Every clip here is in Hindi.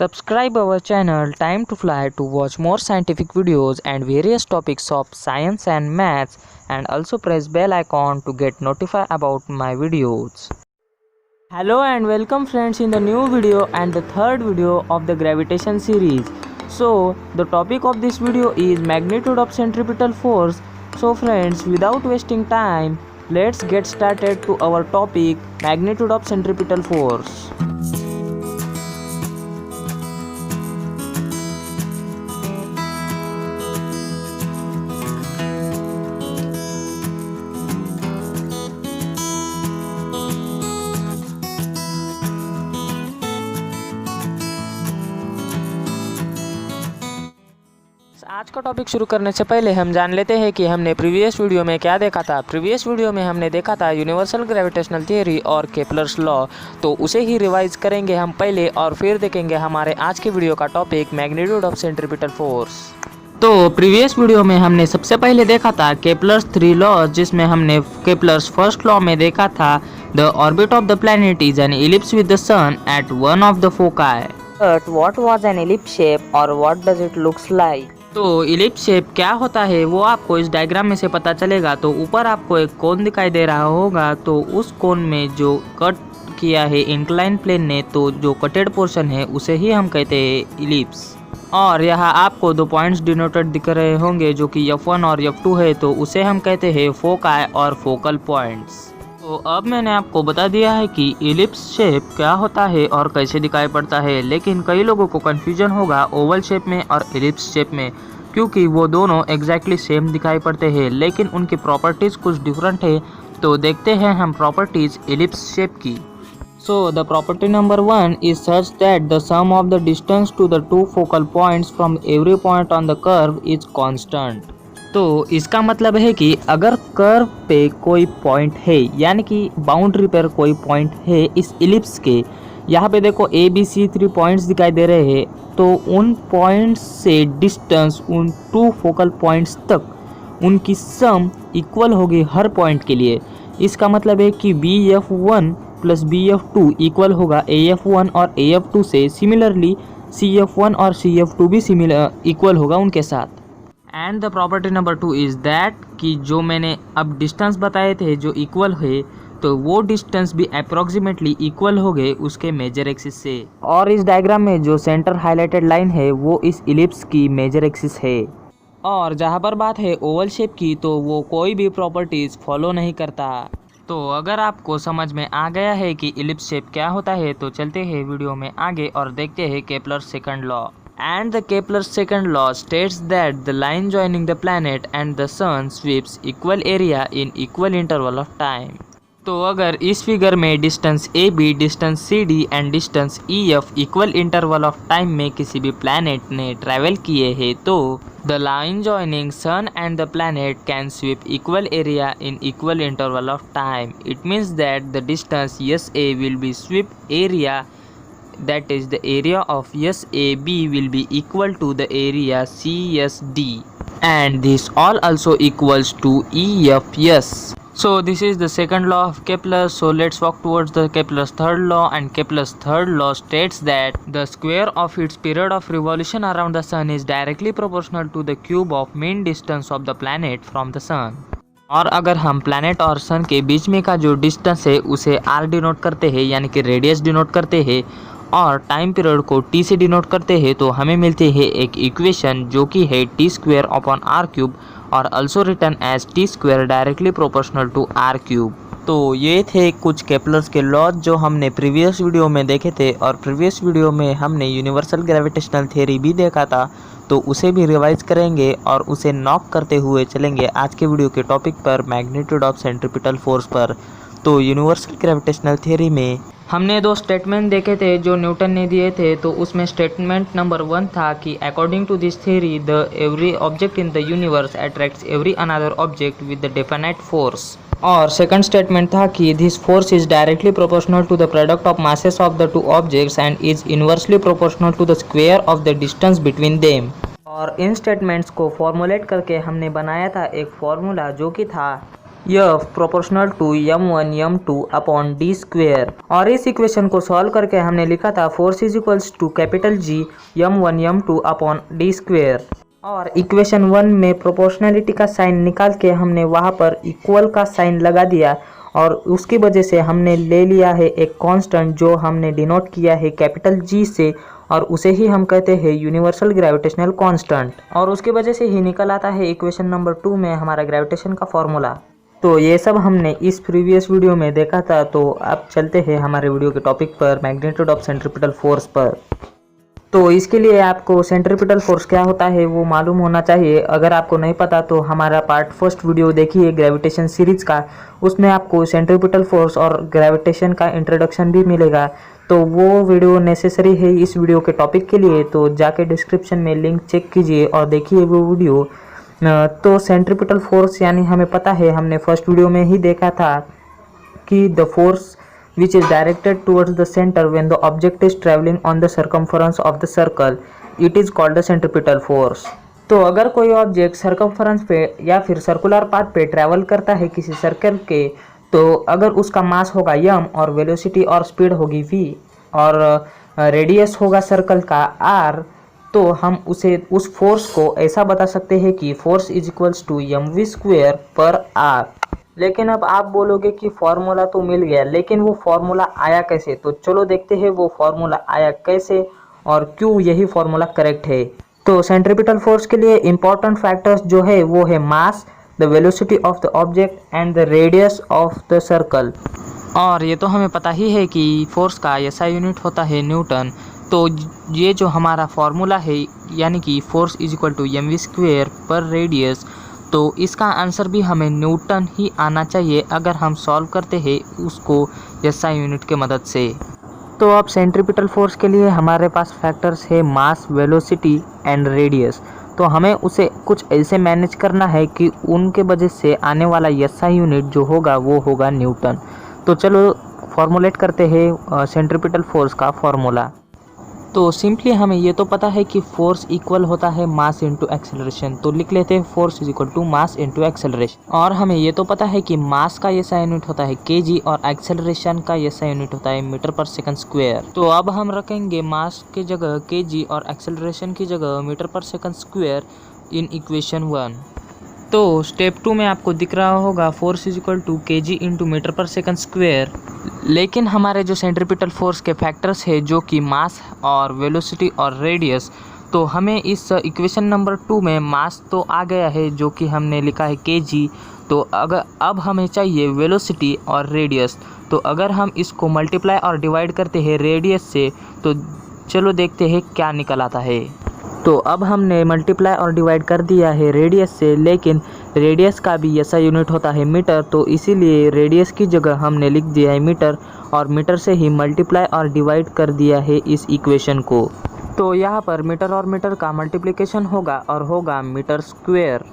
Subscribe our channel Time to Fly to watch more scientific videos and various topics of science and maths, and also press bell icon to get notified about my videos. Hello and welcome friends in the new video and the third video of the gravitation series. So the topic of this video is magnitude of centripetal force. So friends, without wasting time, let's get started to our topic, magnitude of centripetal force. आज का टॉपिक शुरू करने से पहले हम जान लेते हैं कि हमने प्रीवियस वीडियो में क्या देखा था। प्रीवियस वीडियो में हमने देखा था यूनिवर्सल ग्रेविटेशनल थियरी और केपलर्स लॉ, तो उसे ही रिवाइज करेंगे हम पहले और फिर देखेंगे हमारे आज के वीडियो का topic magnitude of centripetal force. तो प्रीवियस वीडियो में हमने सबसे पहले देखा था केपलर्स 3 लॉ, जिसमें हमने केपलर्स फर्स्ट लॉ में देखा था the orbit of the planet is an ellipse with the sun at one of the foci. But what was an ellipse shape और what does it looks like. तो इलिप्स शेप क्या होता है वो आपको इस डायग्राम में से पता चलेगा। तो ऊपर आपको एक कोन दिखाई दे रहा होगा, तो उस कोन में जो कट किया है इंक्लाइन प्लेन ने, तो जो कटेड पोर्शन है उसे ही हम कहते हैं इलिप्स। और यहाँ आपको 2 पॉइंट्स डिनोटेड दिख रहे होंगे जो कि F1 और F2 है, तो उसे हम कहते हैं फोकाई और फोकल पॉइंट्स। तो अब मैंने आपको बता दिया है कि इलिप्स शेप क्या होता है और कैसे दिखाई पड़ता है, लेकिन कई लोगों को कन्फ्यूजन होगा ओवल शेप में और इलिप्स शेप में, क्योंकि वो दोनों एग्जैक्टली सेम दिखाई पड़ते हैं लेकिन उनकी प्रॉपर्टीज़ कुछ डिफरेंट है। तो देखते हैं हम प्रॉपर्टीज़ इलिप्स शेप की। So the property number 1 is such that the sum of the distance to the two focal points from every point on the curve is constant। तो इसका मतलब है कि अगर कर्व पे कोई पॉइंट है, यानी कि बाउंड्री पर कोई पॉइंट है इस इलिप्स के, यहाँ पे देखो ABC 3 पॉइंट्स दिखाई दे रहे हैं, तो उन पॉइंट्स से डिस्टेंस उन 2 फोकल पॉइंट्स तक उनकी सम इक्वल होगी हर पॉइंट के लिए। इसका मतलब है कि BF1 प्लस BF2 इक्वल होगा AF1 और AF2 से। सिमिलरली CF1 और CF2 भी इक्वल होगा उनके साथ। And the property number 2 is that कि जो मैंने अब डिस्टेंस बताए थे जो इक्वल है, तो वो डिस्टेंस भी अप्रॉक्सीमेटली इक्वल हो गए उसके मेजर एक्सिस से। और इस डायग्राम में जो सेंटर हाईलाइटेड लाइन है वो इस इलिप्स की मेजर एक्सिस है। और जहाँ पर बात है ओवल शेप की, तो वो कोई भी प्रॉपर्टीज़ फॉलो नहीं करता। तो अगर आपको समझ में आ गया है कि इलिप्स शेप क्या होता है, तो चलते हैं वीडियो में आगे और देखते हैं Kepler's second law. And the Kepler's second law states that the line joining the planet and the sun sweeps equal area in equal interval of time। तो अगर इस फिगर में distance AB, distance CD and distance EF equal interval of time में किसी भी प्लैनेट ने ट्रैवल किए हैं, तो the line joining sun and the planet can sweep equal area in equal interval of time. It means that the distance SA will be sweep area, that is the area of SAB will be equal to the area CSD, and this all also equals to EFS. So this is the second law of Kepler. So let's walk towards the Kepler's third law, and Kepler's third law states that the square of its period of revolution around the sun is directly proportional to the cube of mean distance of the planet from the sun। और अगर हम प्लैनेट और सन के बीच में का जो डिस्टेंस है उसे R डिनोट करते हैं, यानी कि रेडियस डिनोट करते हैं, और टाइम पीरियड को T से डिनोट करते हैं, तो हमें मिलती है एक इक्वेशन जो कि है T² और also return as T² directly proportional to R³। तो ये थे कुछ केपलर्स के लॉज जो हमने प्रीवियस वीडियो में देखे थे, और प्रीवियस वीडियो में हमने यूनिवर्सल ग्रेविटेशनल थियरी भी देखा था, तो उसे भी रिवाइज करेंगे और उसे नॉक करते हुए चलेंगे आज के वीडियो के टॉपिक पर, मैग्नीट्यूड ऑफ सेंट्रीपिटल फोर्स पर। तो यूनिवर्सल ग्रेविटेशनल थियरी में हमने 2 स्टेटमेंट देखे थे जो न्यूटन ने दिए थे। तो उसमें स्टेटमेंट नंबर 1 था कि according to this theory the every object in the universe attracts every another object with the definite force. और सेकंड स्टेटमेंट था कि this force is directly proportional to the product of masses of the 2 objects and is inversely proportional to the square of the distance between them. और इन स्टेटमेंट्स को फॉर्मुलेट करके हमने बनाया था एक फॉर्मूला जो कि था F proportional to m1 m2 upon d square. और इस इक्वेशन को सॉल्व करके हमने लिखा था force is equals to capital G m1 m2 upon d square. और इक्वेशन 1 में प्रोपोर्शनलिटी का साइन निकाल के हमने वहाँ पर इक्वल का साइन लगा दिया और उसकी वजह से हमने ले लिया है एक कांस्टेंट जो हमने डिनोट किया है कैपिटल G से, और उसे ही हम कहते हैं यूनिवर्सल ग्रेविटेशनल कांस्टेंट। और उसकी वजह से ही निकल आता है इक्वेशन नंबर 2 में हमारा ग्रेविटेशन का फॉर्मूला। तो ये सब हमने इस प्रीवियस वीडियो में देखा था। तो अब चलते हैं हमारे वीडियो के टॉपिक पर, मैग्नीट्यूड ऑफ सेंट्रीपिटल फोर्स पर। तो इसके लिए आपको सेंट्रीपिटल फोर्स क्या होता है वो मालूम होना चाहिए। अगर आपको नहीं पता तो हमारा पार्ट फर्स्ट वीडियो देखिए ग्रेविटेशन सीरीज का, उसमें आपको सेंट्रीपिटल फोर्स और ग्रेविटेशन का इंट्रोडक्शन भी मिलेगा। तो वो वीडियो नेसेसरी है इस वीडियो के टॉपिक के लिए, तो जाके डिस्क्रिप्शन में लिंक चेक कीजिए और देखिए वो वीडियो। तो सेंट्रीपिटल फोर्स यानी हमें पता है, हमने फर्स्ट वीडियो में ही देखा था कि the force which is directed towards the center when the object is traveling on the circumference of the circle, it is called the centripetal force। तो अगर कोई ऑब्जेक्ट सर्कमफरेंस पे या फिर सर्कुलर पाथ पे ट्रैवल करता है किसी सर्कल के, तो अगर उसका मास होगा m और वेलोसिटी और स्पीड होगी v और रेडियस होगा सर्कल का r, तो हम उस फोर्स को ऐसा बता सकते हैं कि force is equals to mv square पर r। लेकिन अब आप बोलोगे कि फॉर्मूला तो मिल गया, लेकिन वो फॉर्मूला आया कैसे? तो चलो देखते हैं वो फॉर्मूला आया कैसे और क्यों यही फॉर्मूला करेक्ट है। तो सेंट्रीपिटल फोर्स के लिए इंपॉर्टेंट फैक्टर्स जो है वो है mass, the velocity of the object and the radius of the circle. और ये तो हमें पता ही है कि फोर्स का ऐसा यूनिट होता है न्यूटन। तो ये जो हमारा फॉर्मूला है यानी कि force is equal to mv square पर रेडियस, तो इसका आंसर भी हमें न्यूटन ही आना चाहिए अगर हम सॉल्व करते हैं उसको एसआई यूनिट के मदद से। तो अब सेंट्रीपिटल फोर्स के लिए हमारे पास फैक्टर्स है मास, वेलोसिटी एंड रेडियस। तो हमें उसे कुछ ऐसे मैनेज करना है कि उनके वजह से आने वाला एसआई यूनिट जो होगा वो होगा न्यूटन। तो चलो फॉर्मुलेट करते हैं सेंट्रीपिटल फोर्स का फॉर्मूला। तो सिंपली हमें ये तो पता है कि फोर्स इक्वल होता है मास इंटू एक्सेलरेशन, तो लिख लेते हैं force is equal to mass into acceleration. और हमें ये तो पता है कि मास का ऐसा यूनिट होता है केजी और एक्सेलरेशन का ऐसा यूनिट होता है मीटर पर सेकंड स्क्वायर। तो अब हम रखेंगे मास की जगह केजी और एक्सेलरेशन की जगह मीटर पर सेकंड स्क्वायर इन इक्वेशन 1। तो स्टेप 2 में आपको दिख रहा होगा force is equal to KG into metre पर सेकंड स्क्वायर। लेकिन हमारे जो सेंट्रीपिटल फोर्स के फैक्टर्स है जो कि मास और वेलोसिटी और रेडियस, तो हमें इस इक्वेशन नंबर 2 में मास तो आ गया है जो कि हमने लिखा है केजी। तो अगर अब हमें चाहिए वेलोसिटी और रेडियस, तो अगर हम इसको मल्टीप्लाई और डिवाइड करते हैं रेडियस से, तो चलो देखते हैं क्या निकल आता है। तो अब हमने मल्टीप्लाई और डिवाइड कर दिया है रेडियस से, लेकिन रेडियस का भी ऐसा यूनिट होता है मीटर, तो इसीलिए रेडियस की जगह हमने लिख दिया है मीटर और मीटर से ही मल्टीप्लाई और डिवाइड कर दिया है इस इक्वेशन को। तो यहाँ पर मीटर और मीटर का मल्टीप्लिकेशन होगा और होगा मीटर स्क्वायर।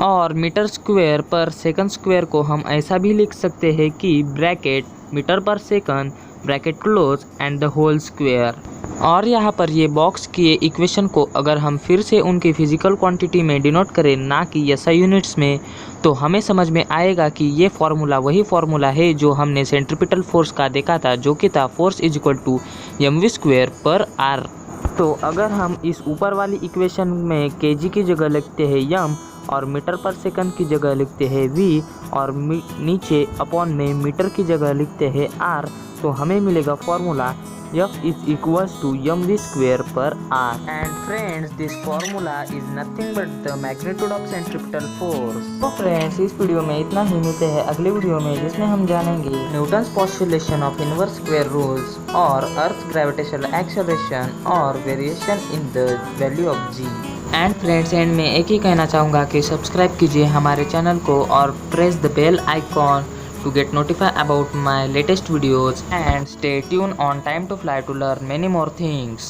और मीटर स्क्वायर पर सेकंड स्क्वायर को हम ऐसा भी लिख सकते हैं कि ब्रैकेट मीटर पर second bracket close and the whole square. और यहाँ पर ये बॉक्स की इक्वेशन को अगर हम फिर से उनकी फिजिकल क्वांटिटी में डिनोट करें ना कि एसआई यूनिट्स में, तो हमें समझ में आएगा कि ये फार्मूला वही फार्मूला है जो हमने सेंट्रीपिटल फोर्स का देखा था, जो कि था force is equal to mv square पर r। तो अगर हम इस ऊपर वाली इक्वेशन में केजी की जगह लिखते हैं m और मीटर पर सेकंड की जगह लिखते हैं v और नीचे अपॉन में मीटर की जगह लिखते हैं r, तो हमें मिलेगा formula F is equals to mv square per r। And friends, this formula is nothing but the magnitude of centripetal force। तो फ्रेंड्स, इस वीडियो में इतना ही। मिलते हैं अगले वीडियो में जिसमें हम जानेंगे Newton's पोस्टुलेशन of inverse square rules और अर्थ ग्रेविटेशनल एक्सेलरेशन और variation in the value of g। And friends, and में एक ही कहना चाहूँगा कि सब्सक्राइब कीजिए हमारे चैनल को और press the bell icon to get notified about my latest videos, and stay tuned on Time to Fly to learn many more things।